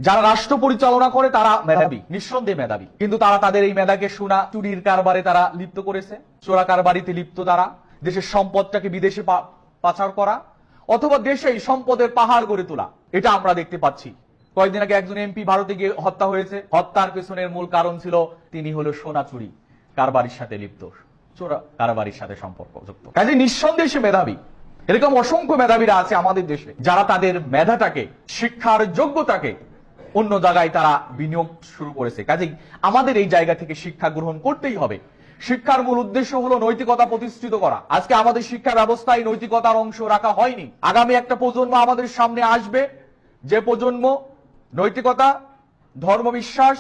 যারা রাষ্ট্র পরিচালনা করে তারা মেধাবী, নিঃসন্দেহে মেধাবী, কিন্তু তারা তাদের এই মেধাকে সোনা চুরির কারবারে তারা লিপ্ত করেছে, চোরা কারবারিতে লিপ্ত, তারা দেশের সম্পদটাকে বিদেশে পাচার করা অথবা দেশেই সম্পদের পাহাড় গড়ে তোলা, এটা আমরা দেখতে পাচ্ছি। কয়েকদিন আগে একজন এমপি ভারতে গিয়ে হত্যা হয়েছে, হত্যার পেছনের মূল কারণ ছিল তিনি হলো সোনা চুরি কারবারির সাথে লিপ্ত, চোরা কারবারির সাথে সম্পর্কযুক্ত। কাজে নিঃসন্দেহে সে মেধাবী। এরকম অসংখ্য মেধাবীরা আছে আমাদের দেশে, যারা তাদের মেধাটাকে, শিক্ষার যোগ্যতাকে অন্য জায়গায় তারা বিনিয়োগ শুরু করেছে। কাজেই আমাদের এই জায়গা থেকে শিক্ষা গ্রহণ করতেই হবে। শিক্ষার মূল উদ্দেশ্য হলো নৈতিকতা প্রতিষ্ঠিত করা। আজকে আমাদের শিক্ষা ব্যবস্থায় নৈতিকতার অংশ রাখা হয়নি। আগামী একটা প্রজন্ম আমাদের সামনে আসবে, যে প্রজন্ম নৈতিকতা, ধর্মবিশ্বাস,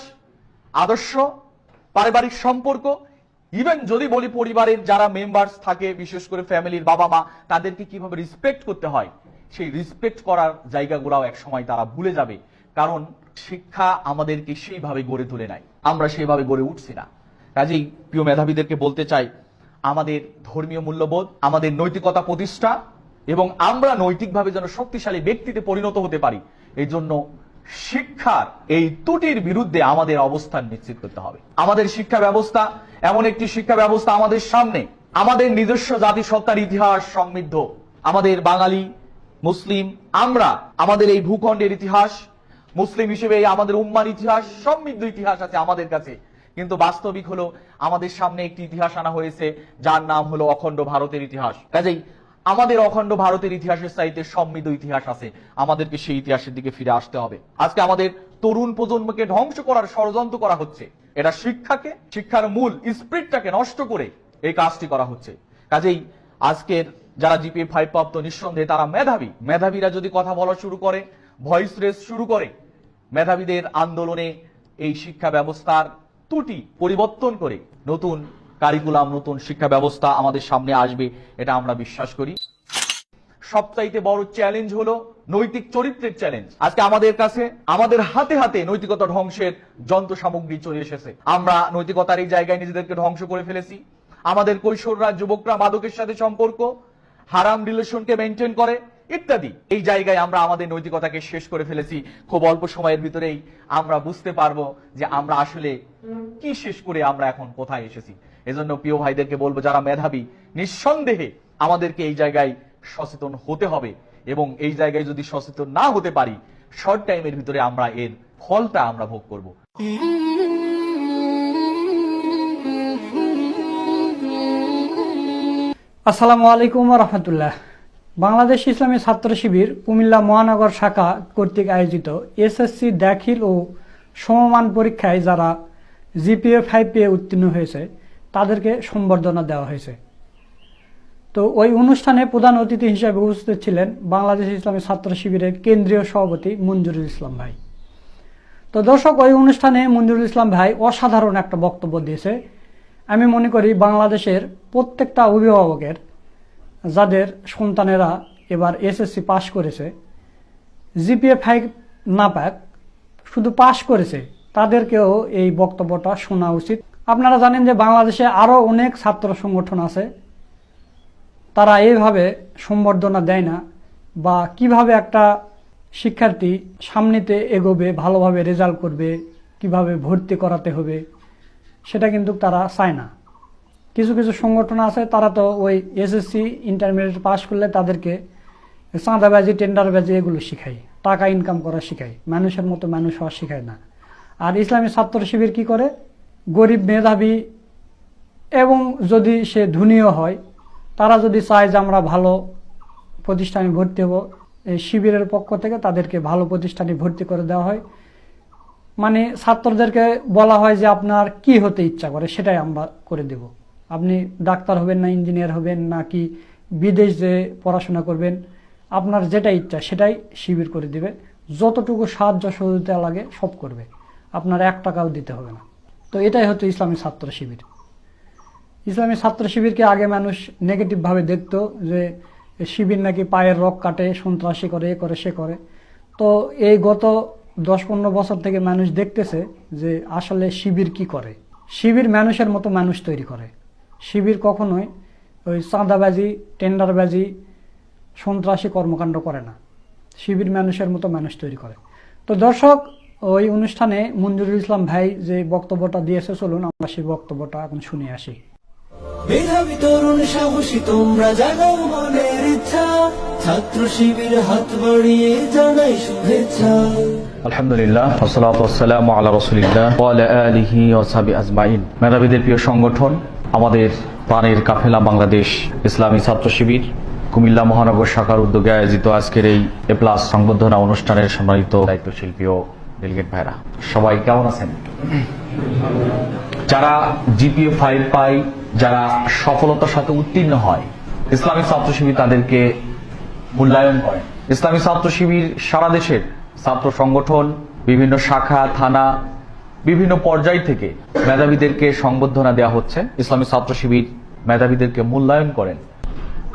আদর্শ, পারিবারিক সম্পর্ক, ইভেন যদি বলি পরিবারের যারা মেম্বার্স থাকে, বিশেষ করে ফ্যামিলির বাবা মা, তাদেরকে কিভাবে রেসপেক্ট করতে হয়, সেই রেসপেক্ট করার জায়গাগুলোও এক সময় তারা ভুলে যাবে। কারণ শিক্ষা আমাদেরকে সেইভাবে গড়ে তুলে নাই, আমরা সেইভাবে গড়ে উঠছি না। কাজেই প্রিয় মেধাবীদেরকে বলতে চাই, আমাদের ধর্মীয় মূল্যবোধ, আমাদের নৈতিকতা প্রতিষ্ঠা এবং আমরা নৈতিকভাবে যেন শক্তিশালী ব্যক্তিতে পরিণত হতে পারি, এই জন্য শিক্ষার এই ত্রুটির বিরুদ্ধে আমাদের অবস্থান নিশ্চিত করতে হবে। আমাদের শিক্ষা ব্যবস্থা এমন একটি শিক্ষা ব্যবস্থা আমাদের সামনে, আমাদের নিজস্ব জাতিসত্তার ইতিহাস সমৃদ্ধ, আমাদের বাঙালি, মুসলিম, আমরা আমাদের এই ভূখণ্ডের ইতিহাস, মুসলিম হিসেবে আমাদের উম্মার ইতিহাস, সমৃদ্ধ ইতিহাস আছে আমাদের কাছে। কিন্তু বাস্তবিক হলো আমাদের সামনে একটি ইতিহাস আনা হয়েছে যার নাম হলো অখণ্ড ভারতের ইতিহাস। কাজেই আমাদের অখণ্ড ভারতের ইতিহাসের চাইতে সমৃদ্ধ ইতিহাস আছে, আমাদেরকে সেই ইতিহাসের দিকে ফিরে আসতে হবে। আজকে আমাদের তরুণ প্রজন্মকে ধ্বংস করার ষড়যন্ত্র করা হচ্ছে, এটা শিক্ষাকে, শিক্ষার মূল স্পিরিটটাকে নষ্ট করে এই কাজটি করা হচ্ছে। কাজেই আজকের যারা জিপিএ 5 প্রাপ্ত, নিঃসন্দেহে তারা মেধাবী। মেধাবীরা যদি কথা বলা শুরু করে, ভয়েস রেস শুরু করে, মেধাবীদের আন্দোলনে এই শিক্ষা ব্যবস্থার ত্রুটি পরিবর্তন করে নতুন কারিকুলাম, নতুন শিক্ষা ব্যবস্থা আমাদের সামনে আসবে, এটা আমরা বিশ্বাস করি। সবচাইতে বড় চ্যালেঞ্জ হলো নৈতিক চরিত্রের চ্যালেঞ্জ। আজকে আমাদের কাছে, আমাদের হাতে হাতে নৈতিকতা ধ্বংসের যন্ত্র সামগ্রী চলে এসেছে। আমরা নৈতিকতার এই জায়গায় নিজেদেরকে ধ্বংস করে ফেলেছি। আমাদের কৈশোররা, যুবকরা মাদকের সাথে সম্পর্ক, হারাম রিলেশনকে মেনটেন করে ইত্যাদি, এই জায়গায় আমরা আমাদের নৈতিকতাকে শেষ করে ফেলেছি। খুব অল্প সময়ের ভিতরেই আমরা বুঝতে পারবো যে আমরা আসলে কি শেষ করে আমরা এখন কোথায় এসেছি। এজন্য প্রিয় ভাইদেরকে বলবো, যারা মেধাবী, নিঃসন্দেহে আমাদেরকে এই জায়গায় সচেতন হতে হবে এবং এই জায়গায় যদি সচেতন না হতে পারি, শর্ট টাইমের ভিতরে আমরা এর ফলটা আমরা ভোগ করব। আসসালামু আলাইকুম ওয়া রাহমাতুল্লাহ। বাংলাদেশ ইসলামী ছাত্র শিবির কুমিল্লা মহানগর শাখা কর্তৃক আয়োজিত এসএসসি দাখিল ও সমমান পরীক্ষায় যারা জিপিএ 5 পেয়ে উত্তীর্ণ হয়েছে তাদেরকে সম্বর্ধনা দেওয়া হয়েছে। তো ওই অনুষ্ঠানে প্রধান অতিথি হিসেবে উপস্থিত ছিলেন বাংলাদেশ ইসলামী ছাত্র শিবিরের কেন্দ্রীয় সভাপতি মঞ্জুরুল ইসলাম ভাই। তো দর্শক, ওই অনুষ্ঠানে মঞ্জুরুল ইসলাম ভাই অসাধারণ একটা বক্তব্য দিয়েছে। আমি মনে করি বাংলাদেশের প্রত্যেকটা অভিভাবকের, যাদের সন্তানেরা এবার এসএসসি পাশ করেছে, জিপিএ 5 না পাক, শুধু পাশ করেছে, তাদেরকেও এই বক্তব্যটা শোনা উচিত। আপনারা জানেন যে বাংলাদেশে আরও অনেক ছাত্র সংগঠন আছে, তারা এইভাবে সম্বর্ধনা দেয় না, বা কিভাবে একটা শিক্ষার্থী সামনেতে এগোবে, ভালোভাবে রেজাল্ট করবে, কিভাবে ভর্তি করাতে হবে, সেটা কিন্তু তারা চায় না। কিছু কিছু সংগঠন আছে, তারা তো ওই এসএসসি ইন্টারমিডিয়েট পাস করলে তাদেরকে চাঁদাবাজি, টেন্ডারবাজি এগুলো শিখায়, টাকা ইনকাম করা শিখায়, মানুষের মতো মানুষ হওয়া শিখায় না। আর ইসলামী ছাত্র শিবির কি করে, গরিব, মেধাবী এবং যদি সে ধনীও হয়, তারা যদি চায় যে আমরা ভালো প্রতিষ্ঠানে ভর্তি হব, এই শিবিরের পক্ষ থেকে তাদেরকে ভালো প্রতিষ্ঠানে ভর্তি করে দেওয়া হয়। মানে ছাত্রদেরকে বলা হয় যে আপনার কি হতে ইচ্ছা করে সেটাই আমরা করে দেব, আপনি ডাক্তার হবেন না ইঞ্জিনিয়ার হবেন নাকি বিদেশ যে পড়াশোনা করবেন, আপনার যেটা ইচ্ছা সেটাই শিবির করে দিবে। যতটুকু সাহায্য সহযোগিতা লাগে সব করবে, আপনার 1 টাকাও দিতে হবে না। তো এটাই হচ্ছে ইসলামী ছাত্র শিবির। ইসলামী ছাত্র শিবিরকে আগে মানুষ নেগেটিভভাবে দেখতো, যে শিবির নাকি পায়ের রক কাটে, সন্ত্রাসী করে, এ করে, সে করে। তো এই গত 10-15 বছর থেকে মানুষ দেখতেছে যে আসলে শিবির কি করে। শিবির মানুষের মতো মানুষ তৈরি করে। শিবির কখনোই ওই চাঁদাবাজি, টেন্ডারবাজি, সন্ত্রাসী কর্মকাণ্ড করে না। শিবির মানুষের মতো মানুষ তৈরি করে। তো দর্শক, ওই অনুষ্ঠানে মঞ্জুরুল ইসলাম ভাই যে বক্তব্যটা দিয়েছে, চলুন আমরা সেই বক্তব্যটা এখন শুনে আসি। মেধাবী তরুণ সাহসী তোমরা জাগাও মনের ইচ্ছা, ছাত্র শিবির হাত বাড়িয়ে জানাই শুভেচ্ছা। আলহামদুলিল্লাহ, ওয়াসসালাতু ওয়াসসালামু আলা রাসূলিল্লাহ ওয়া আলা আলিহি ওয়া সাহবিহি আজমাইন। মেধাবীদের প্রিয় সংগঠন আমাদের প্রাণের কাফেলা বাংলাদেশ ইসলামী ছাত্র শিবির কুমিল্লা মহানগর শাখার উদ্যোগে আয়োজিত আজকের এই এ প্লাস সংবর্ধনা অনুষ্ঠানের সম্মানিত দায়িত্বশিল্পী ও ডেলিগেট ভাইরা, সবাই কেমন আছেন? যারা জিপিএ 5 পায়, যারা সফলতার সাথে উত্তীর্ণ হয়, ইসলামী ছাত্র শিবির তাদেরকে মূল্যায়ন করে। ইসলামী ছাত্র শিবির সারা দেশের ছাত্র সংগঠন, বিভিন্ন শাখা থানা, বিভিন্ন পর্যায় থেকে মেধাবীদেরকে সংবর্ধনা দেওয়া হচ্ছে। ইসলামী ছাত্র শিবির মেধাবীদেরকে মূল্যায়ন করেন।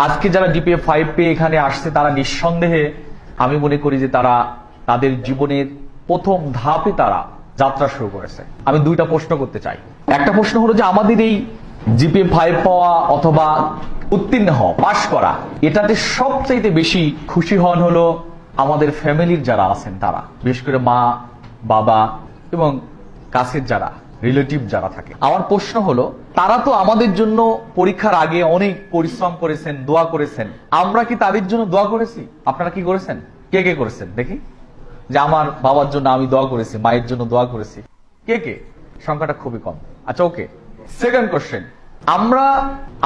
আজকে যারা জিপিএ 5 পেয়ে এখানে আসছে, তারা নিঃসন্দেহে আমি মনে করি যে তারা তাদের জীবনের প্রথম ধাপে তারা যাত্রা শুরু করেছে। আমি দুইটা প্রশ্ন করতে চাই। একটা প্রশ্ন হলো যে আমাদের এই জিপিএ 5 পাওয়া অথবা উত্তীর্ণ হওয়া, পাশ করা, এটাতে সবচাইতে বেশি খুশি হন হলো আমাদের ফ্যামিলির যারা আছেন তারা, বিশেষ করে মা বাবা এবং কাছের যারা রিলেটিভ যারা থাকে। আমার প্রশ্ন হলো, তারা তো আমাদের জন্য পরীক্ষার আগে অনেক পরিশ্রম করেছেন, দোয়া করেছেন। আমরা কি তাদের জন্য দোয়া করেছি? আপনারা কি করেছেন? কে কে করেছেন দেখি? যে আমার বাবার জন্য আমি দোয়া করেছি, মায়ের জন্য দোয়া করেছি। কে কে? সংখ্যাটা খুবই কম। আচ্ছা, ওকে। সেকেন্ড কোশ্চেন, আমরা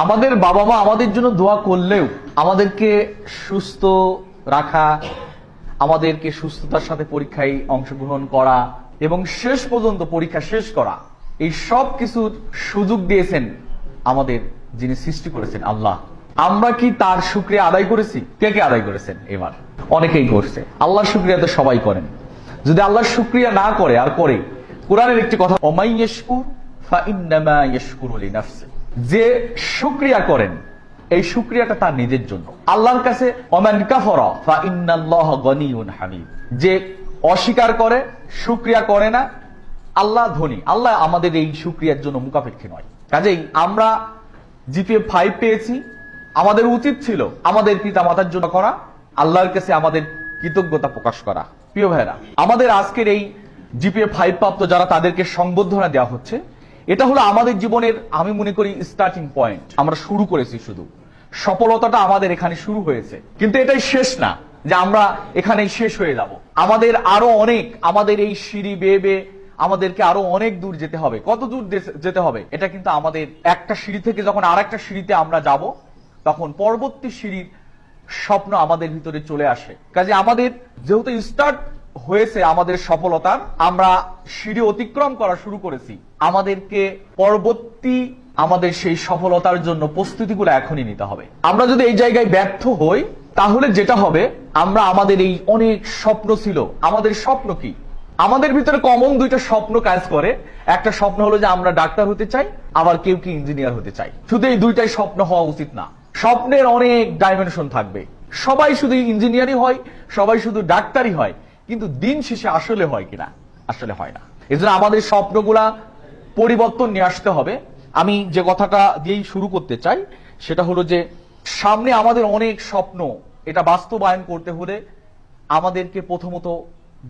আমাদের বাবা মা আমাদের জন্য দোয়া করলেও আমাদেরকে সুস্থ রাখা, আমাদেরকে সুস্থতার সাথে পরীক্ষায় অংশগ্রহণ করা এবং শেষ পর্যন্ত পরীক্ষা শেষ করা, এই সব কিছুর সুযোগ দিয়েছেন আমাদের যিনি সৃষ্টি করেছেন আল্লাহ। আমরা কি তার শুকরিয়া আদায় করেছি? কে কে আদায় করেছেন? এবার অনেকেই করছে। আল্লাহর শুকরিয়া তো সবাই করেন। যদি আল্লাহর শুকরিয়া না করে আর করে, কোরআনের একটি কথা, ওমাই ইয়াশকুর ফাইন্নামা ইয়াশকুরু লিনাফসি, যে শুকরিয়া করেন এই শুকরিয়াটা তার নিজের জন্য। আল্লাহর কাছে ওমান কাফারা ফাইন্নাল্লাহা গনিয়ুন হামিদ, যে অস্বীকার করে, শুকরিয়া করে না, আল্লাহ ধনী। আল্লাহ আমাদের এই শুকরিয়ার জন্য মুখাপেক্ষী নয়। কাজেই আমরা জিপিএ 5 পেয়েছি, আমাদের উচিত ছিল আমাদের পিতা মাতার জন্য করা, আল্লাহর কাছে আমাদের কৃতজ্ঞতা প্রকাশ করা। প্রিয় ভাইরা, আমাদের আজকের এই জিপিএ 5 প্রাপ্ত যারা, তাদেরকে সংবর্ধনা দেওয়া হচ্ছে। এটা হলো আমাদের জীবনের, আমি মনে করি, স্টার্টিং পয়েন্ট। আমরা শুরু করেছি, শুধু সফলতাটা আমাদের এখানে শুরু হয়েছে, কিন্তু এটাই শেষ না যে আমরা এখানেই শেষ হয়ে যাব। আমাদের আরো অনেক, আমাদের এই সিঁড়ি বেয়ে বেয়ে আমাদেরকে আরো অনেক দূর যেতে হবে। কত দূর যেতে হবে? এটা কিন্তু আমাদের একটা সিঁড়ি থেকে যখন আর একটা সিঁড়িতে আমরা যাব, তখন পরবর্তী সিঁড়ির স্বপ্ন আমাদের ভিতরে চলে আসে। কাজে আমাদের যেহেতু স্টার্ট হয়েছে আমাদের সফলতার, আমরা সিঁড়ি অতিক্রম করা শুরু করেছি, আমাদেরকে পরবর্তী আমাদের সেই সফলতার জন্য প্রস্তুতিগুলো এখনই নিতে হবে। আমরা যদি এই জায়গায় ব্যর্থ হই, তাহলে যেটা হবে, আমরা আমাদের এই অনেক স্বপ্ন ছিল, আমাদের স্বপ্ন কি? আমাদের ভিতরে কমন দুইটা স্বপ্ন কাজ করে। একটা স্বপ্ন হলো যে আমরা ডাক্তার হতে চাই, আবার কেউ কি ইঞ্জিনিয়ার হতে চাই। শুধু এই দুইটাই স্বপ্ন হওয়া উচিত না। স্বপ্নের অনেক ডাইমেনশন থাকবে। সবাই শুধু ইঞ্জিনিয়ারই হয়, সবাই শুধু ডাক্তারই হয়, কিন্তু দিন শেষে আসলে হয় কিনা? আসলে হয় না। এজন্য আমাদের স্বপ্নগুলা পরিবর্তন নিয়ে আসতে হবে। আমি যে কথাটা দিয়েই শুরু করতে চাই, সেটা হলো যে সামনে আমাদের অনেক স্বপ্ন, এটা বাস্তবায়ন করতে হলে আমাদেরকে প্রথমত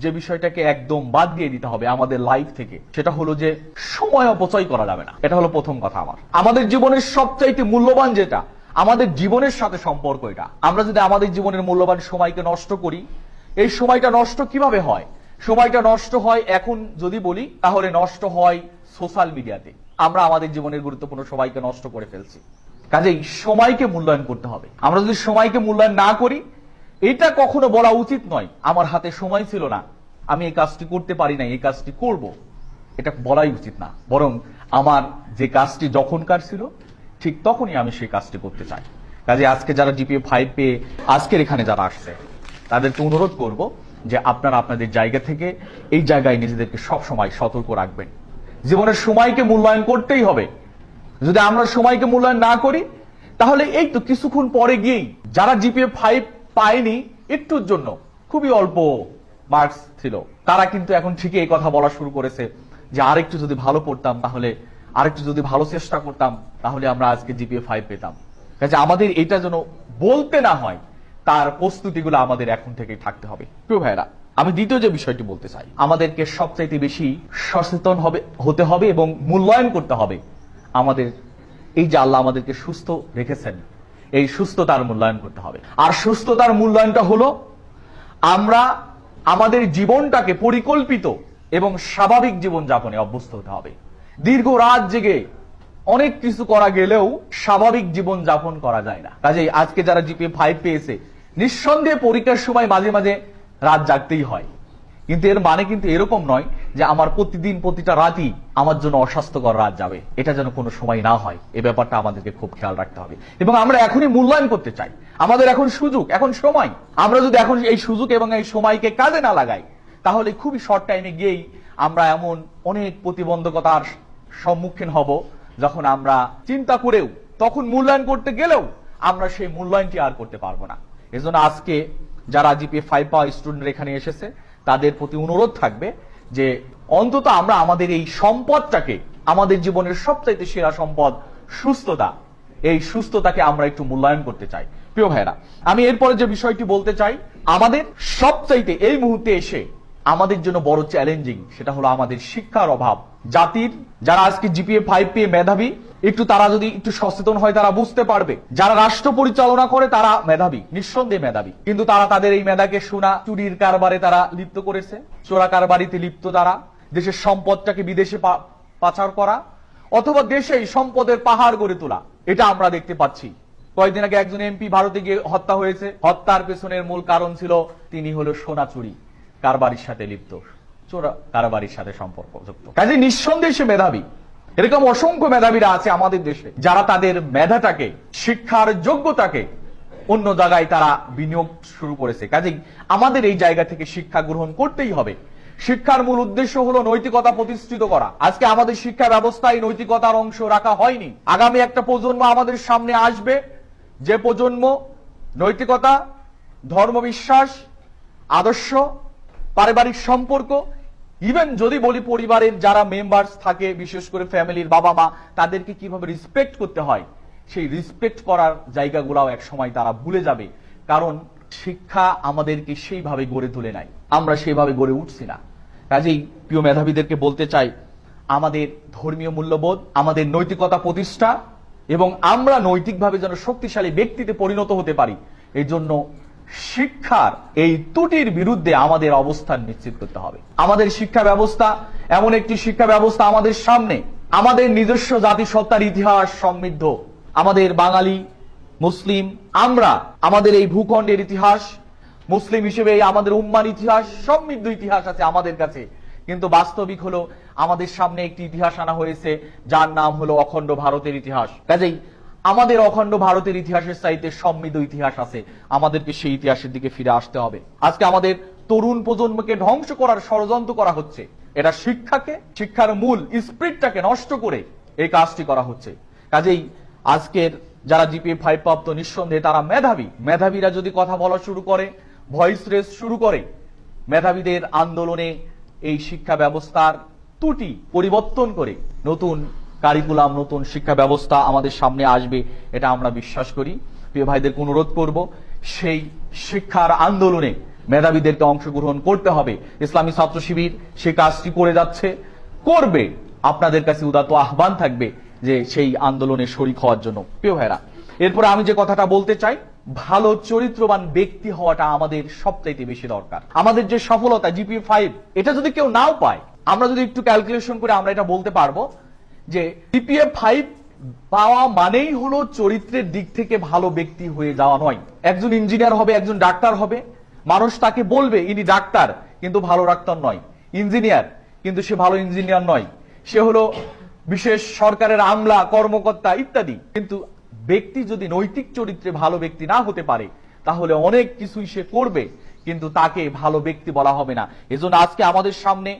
যে বিষয়টাকে একদম বাদ দিয়ে দিতে হবে আমাদের লাইফ থেকে, সেটা হলো যে সময় অপচয় করা যাবে না। এটা হলো প্রথম কথা। আমাদের জীবনের সবচাইতে মূল্যবান যেটা, আমাদের জীবনের সাথে সম্পর্ক এটা। আমরা যদি আমাদের জীবনের মূল্যবান সময়কে নষ্ট করি, এই সময়টা নষ্ট কিভাবে হয়? সময়টা নষ্ট হয়, এখন যদি বলি, তাহলে নষ্ট হয় সোশ্যাল মিডিয়াতে। আমরা আমাদের জীবনের গুরুত্বপূর্ণ সময়কে নষ্ট করে ফেলছি। কাজেই সময়কে মূল্যায়ন করতে হবে। আমরা যদি সময়কে মূল্যায়ন না করি, এটা কখনো বলা উচিত নয় আমার হাতে সময় ছিল না, আমি এই কাজটি করতে পারি না, এই কাজটি করব, এটা বলাই উচিত না। বরং আমার যে কাজটি যখনকার ছিল, ঠিক তখনই আমি সেই কাজটি করতে চাই। কাজে আজকে যারা জিপিএ 5 পেয়ে আজকের এখানে যারা আসছে, তাদেরকে অনুরোধ করব যে আপনারা আপনাদের জায়গা থেকে এই জায়গায় নিজেদেরকে সব সময় সতর্ক রাখবেন। জীবনের সময়কে মূল্যায়ন করতেই হবে। যদি আমরা সময়কে মূল্যায়ন না করি, তাহলে এই তো কিছুক্ষণ পরে গিয়েই যারা জিপিএ 5 পায়নি, একটুর জন্য খুবই অল্প মার্কস ছিল, তারা কিন্তু এখন ঠিকই এই কথা বলা শুরু করেছে যে আরেকটু যদি ভালো পড়তাম, তাহলে আরেকটু যদি ভালো চেষ্টা করতাম, তাহলে আমরা আজকে জিপিএ 5 পেতাম। কাজে আমাদের এটা যেন বলতে না হয়, তার প্রস্তুতিগুলো আমাদের এখন থেকেই থাকতে হবে। প্রিয় ভাইরা, আমি দ্বিতীয় যে বিষয়টি বলতে চাই, আমাদেরকে সবচাইতে বেশি সচেতন হতে হবে এবং মূল্যায়ন করতে হবে আমাদের এই যে আল্লাহ আমাদেরকে সুস্থ রেখেছেন, এই সুস্থতার মূল্যায়ন করতে হবে। আর সুস্থতার মূল্যায়নটা হলো আমরা আমাদের জীবনটাকে পরিকল্পিত এবং স্বাভাবিক জীবন যাপনে অভ্যস্ত হতে হবে। দীর্ঘ রাত জেগে অনেক কিছু করা গেলেও স্বাভাবিক জীবন যাপন করা যায় না। কাজেই আজকে যারা জিপিএ 5 পেয়েছে, নিঃসন্দেহে পরীক্ষার সময় মাঝে মাঝে রাত জাগতেই হয়, কিন্তু এর মানে কিন্তু এরকম নয় যে আমার প্রতিদিন প্রতিটা রাতই আমার জন্য অস্বাস্থ্যকর রাত যাবে। এটা যেন কোনো সময় না হয়, এই ব্যাপারটা আমাদেরকে খুব খেয়াল রাখতে হবে। এবং আমরা এখনই মূল্যায়ন করতে চাই, আমাদের এখন সুযোগ, এখন সময়। আমরা যদি এখন এই সুযোগ এবং এই সময়কে কাজে না লাগাই, তাহলে খুবই শর্ট টাইমে গিয়েই আমরা এমন অনেক প্রতিবন্ধকতার সম্মুখীন হব, যখন আমরা চিন্তা করেও, তখন মূল্যায়ন করতে গেলেও আমরা সেই মূল্যায়নটি আর করতে পারবো না। এজন্য আজকে যারা জিপিএ 5 পাওয়া স্টুডেন্ট এখানে এসেছে, তাদের প্রতি অনুরোধ থাকবে যে অন্তত আমরা আমাদের এই সম্পদটাকে, আমাদের জীবনের সবচাইতে সেরা সম্পদ সুস্থতা, এই সুস্থতাকে আমরা একটু মূল্যায়ন করতে চাই। প্রিয় ভাইরা, আমি এরপরে যে বিষয়টি বলতে চাই, আমাদের সবচাইতে এই মুহূর্তে এসে আমাদের জন্য বড় চ্যালেঞ্জিং, সেটা হলো আমাদের শিক্ষার অভাব। জাতির যারা আজকে জিপিএ 5 পেয়ে মেধাবী, তারা যদি একটু সচেতন হয়, তারা বুঝতে পারবে যারা রাষ্ট্র পরিচালনা করে তারা মেধাবী, নিঃসন্দেহে মেধাবী, কিন্তু তারা তাদের এই মেধাকে সোনা চুরির কারবারে তারা লিপ্ত করেছে। চোরা কারবারিতে লিপ্ত তারা, দেশের সম্পদটাকে বিদেশে পাচার করা অথবা দেশেই সম্পদের পাহাড় গড়ে তোলা, এটা আমরা দেখতে পাচ্ছি। কয়েকদিন আগে একজন এমপি ভারতে গিয়ে হত্যা হয়েছে। হত্যার পেছনের মূল কারণ ছিল তিনি হলো সোনা চুরি কারবারির সাথে লিপ্ত, চোরা কারবারির সাথে সম্পর্কযুক্ত। কাজে নিঃসন্দেহে সে মেধাবী। এরকম অসংখ্য মেধাবীরা আছে আমাদের দেশে, যারা তাদের মেধাটাকে, শিক্ষার যোগ্যতাকে অন্য জায়গায় তারা বিনিয়োগ শুরু করেছে। কাজেই আমাদের এই জায়গা থেকে শিক্ষা গ্রহণ করতেই হবে। শিক্ষার মূল উদ্দেশ্য হলো নৈতিকতা প্রতিষ্ঠিত করা। আজকে আমাদের শিক্ষা ব্যবস্থায় নৈতিকতার অংশ রাখা হয়নি। আগামী একটা প্রজন্ম আমাদের সামনে আসবে, যে প্রজন্ম নৈতিকতা, ধর্মবিশ্বাস, আদর্শ, পারিবারিক সম্পর্ক, ইভেন যদি বলি পরিবারের যারা মেম্বার্স থাকে, বিশেষ করে ফ্যামিলির বাবা মা, তাদেরকে কিভাবে রেসপেক্ট করতে হয়, সেই রেসপেক্ট করার জায়গাগুলোও এক সময় তারা ভুলে যাবে। কারণ শিক্ষা আমাদেরকে সেইভাবে গড়ে তোলে নাই, আমরা সেইভাবে গড়ে উঠছি না। কাজেই প্রিয় মেধাবীদেরকে বলতে চাই, আমাদের ধর্মীয় মূল্যবোধ, আমাদের নৈতিকতা প্রতিষ্ঠা এবং আমরা নৈতিকভাবে যেন শক্তিশালী ব্যক্তিতে পরিণত হতে পারি, এই জন্য শিক্ষার এই ত্রুটির বিরুদ্ধে আমাদের অবস্থান নিশ্চিত করতে হবে। আমাদের শিক্ষা ব্যবস্থা এমন একটি শিক্ষা ব্যবস্থা আমাদের সামনে, আমাদের নিজস্ব জাতিসত্তার ইতিহাস সমৃদ্ধ, আমাদের বাঙালি, মুসলিম, আমরা আমাদের এই ভূখণ্ডের ইতিহাস, মুসলিম হিসেবে আমাদের উম্মার ইতিহাস, সমৃদ্ধ ইতিহাস আছে আমাদের কাছে। কিন্তু বাস্তবিক হলো আমাদের সামনে একটি ইতিহাস আনা হয়েছে, যার নাম হলো অখণ্ড ভারতের ইতিহাস। কাজেই আমাদের অখণ্ড ভারতের ইতিহাসের চাইতে সমৃদ্ধ ইতিহাস আছে, আমাদেরকে সেই ইতিহাসের দিকে ফিরে আসতে হবে। আজকে আমাদের তরুণ প্রজন্মকে ধ্বংস করার ষড়যন্ত্র করা হচ্ছে। এটা শিক্ষাকে, শিক্ষার মূল স্পিরিটটাকে নষ্ট করে এই কাজটি করা হচ্ছে। কাজেই আজকের যারা জিপিএ 5 প্রাপ্ত, নিঃসন্দেহে তারা মেধাবী। মেধাবীরা যদি কথা বলা শুরু করে, ভয়েস রেস শুরু করে, মেধাবীদের আন্দোলনে এই শিক্ষা ব্যবস্থার ত্রুটি পরিবর্তন করে নতুন কারিকুলাম, নতুন শিক্ষা ব্যবস্থা আমাদের সামনে আসবে, এটা আমরা বিশ্বাস করি। প্রিয় ভাইদেরকে অনুরোধ করব, সেই শিক্ষার আন্দোলনে মেধাবীদেরকে অংশগ্রহণ করতে হবে। ইসলামী ছাত্র শিবির সেই কাজটি করে যাচ্ছে, করবে। আপনাদের কাছে উদাত্ত আহ্বান থাকবে যে সেই আন্দোলনে শরিক হওয়ার জন্য। প্রিয় ভাইরা, এরপরে আমি যে কথাটা বলতে চাই, ভালো চরিত্রবান ব্যক্তি হওয়াটা আমাদের সবচাইতে বেশি দরকার। আমাদের যে সফলতা জিপিএ 5, এটা যদি কেউ নাও পায়, আমরা যদি একটু ক্যালকুলেশন করে আমরা এটা বলতে পারবো যে জিপিএ 5 পাওয়া মানেই হলো চরিত্রের দিক থেকে ভালো ব্যক্তি হয়ে যাওয়া নয়। একজন ইঞ্জিনিয়ার হবে, একজন ডাক্তার হবে, মানুষ তাকে বলবে ইনি ডাক্তার, কিন্তু ভালো ডাক্তার নয়। ইঞ্জিনিয়ার, কিন্তু সে ভালো ইঞ্জিনিয়ার নয়, সে হলো বিশেষ সরকারের আমলা, কর্মকর্তা ইত্যাদি। কিন্তু ব্যক্তি যদি নৈতিক চরিত্রে ভালো ব্যক্তি না হতে পারে, তাহলে অনেক কিছুই সে করবে, কিন্তু তাকে ভালো ব্যক্তি বলা হবে না। এজন্য আজকে আমাদের সামনে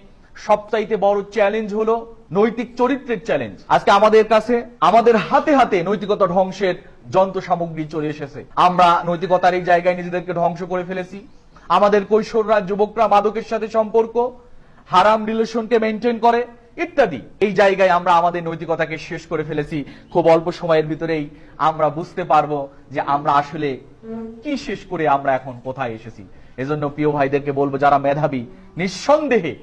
সবচাইতে বড় চ্যালেঞ্জ হলো নৈতিক চরিত্রের চ্যালেঞ্জ। আজকে আমাদের কাছে, আমাদের হাতে হাতে নৈতিকতা ধ্বংসের যন্ত্র সামগ্রী চলে এসেছে। আমরা নৈতিকতার এই জায়গায় নিজেদেরকে ধ্বংস করে ফেলেছি। আমাদের কৈশোররা, যুবকরা মাদকের সাথে সম্পর্ক, হারাম রিলেশনকে মেনটেন করে ইত্যাদি। এই জায়গায় আমরা আমাদের নৈতিকতাকে শেষ করে ফেলেছি। খুব অল্প সময়ের ভিতরেই আমরা বুঝতে পারবো যে আমরা আসলে কি শেষ করে আমরা এখন কোথায় এসেছি। এজন্য প্রিয় ভাইদেরকে বলবো, যারা মেধাবী নিঃসন্দেহে